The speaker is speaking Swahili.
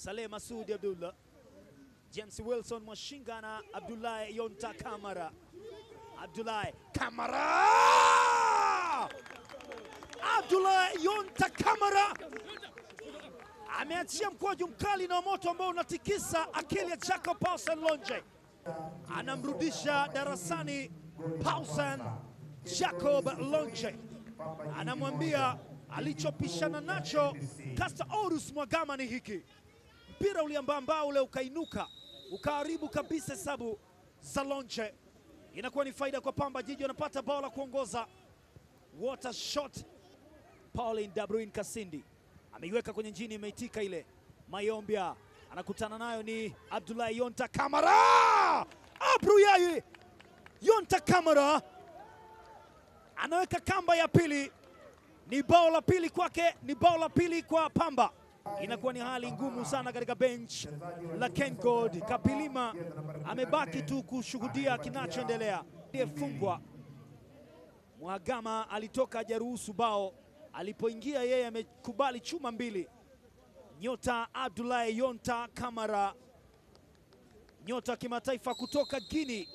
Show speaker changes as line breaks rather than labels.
Saleh Masudi Abdullah, James Wilson Mwashinga na Abdullahi Yonta Kamara. Abdullahi Kamara! Abdullahi Yonta Kamara ameachia mkwaju mkali na moto ambao unatikisa akili ya Jacob Paulsen Lonje. Anamrudisha darasani Paulsen Jacob Lonje. Anamwambia alichopishana nacho Caster Orus Mwagama ni hiki. Mpira uliambamba ule ukainuka, ukaharibu kabisa hesabu za Lonje. Inakuwa ni faida kwa Pamba Jiji, wanapata bao la kuongoza. Water shot. Pauline De Bruyne Kasindi ameiweka kwenye njini, imeitika ile. Mayombia anakutana nayo ni Abdullahi Yonta Kamara. Abdullahi Yonta Kamara anaweka kamba ya pili. Ni bao la pili kwake, ni bao la pili kwa Pamba. Inakuwa ni hali ngumu sana katika bench la KenGold. Kapilima amebaki tu kushuhudia kinachoendelea. Aliyefungwa Mwagama alitoka hajaruhusu bao, alipoingia yeye amekubali chuma mbili. Nyota Abdullahi Yonta Kamara, nyota kimataifa kutoka Guinea.